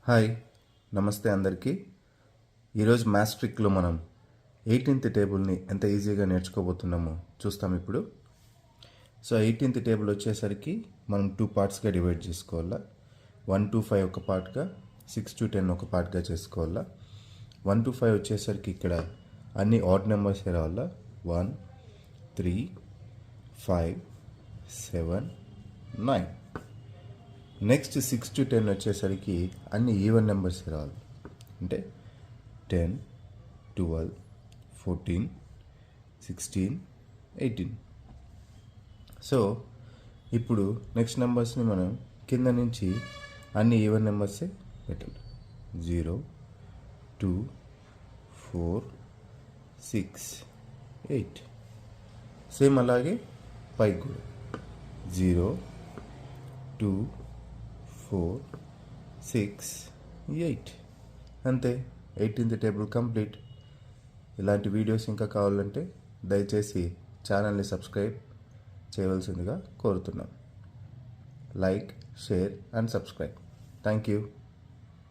Hi నమస్తే అందరికీ. ఈరోజు మ్యాథ్స్ ట్రిక్లో మనం 18th టేబుల్ని ఎంత ఈజీగా నేర్చుకోబోతున్నామో చూస్తాం ఇప్పుడు. సో 18th టేబుల్ వచ్చేసరికి మనం 2 పార్ట్స్గా డివైడ్ చేసుకోవాలా. 1 to 5 ఒక పార్ట్గా, 6 to 10 ఒక పార్ట్గా చేసుకోవాలా. 1 to 5 వచ్చేసరికి ఇక్కడ అన్ని ఆడ్ నెంబర్సే రావాలా. 1 3 5 7 9. నెక్స్ట్ 6 to 10 వచ్చేసరికి అన్ని ఈవెన్ నెంబర్స్ రావాలి. అంటే 10 12 14 16 18. సో ఇప్పుడు నెక్స్ట్ నెంబర్స్ని మనం కింద నుంచి అన్ని ఈవెన్ నెంబర్సే పెట్టాలి. 0 2 4 6 8. సేమ్ అలాగే పైకి కూడా 0 2 4 6 8. అంతే, 18th టేబుల్ కంప్లీట్. ఇలాంటి వీడియోస్ ఇంకా కావాలంటే దయచేసి ఛానల్ని సబ్స్క్రైబ్ చేయవలసిందిగా కోరుతున్నాను. Like, share and subscribe. Thank you.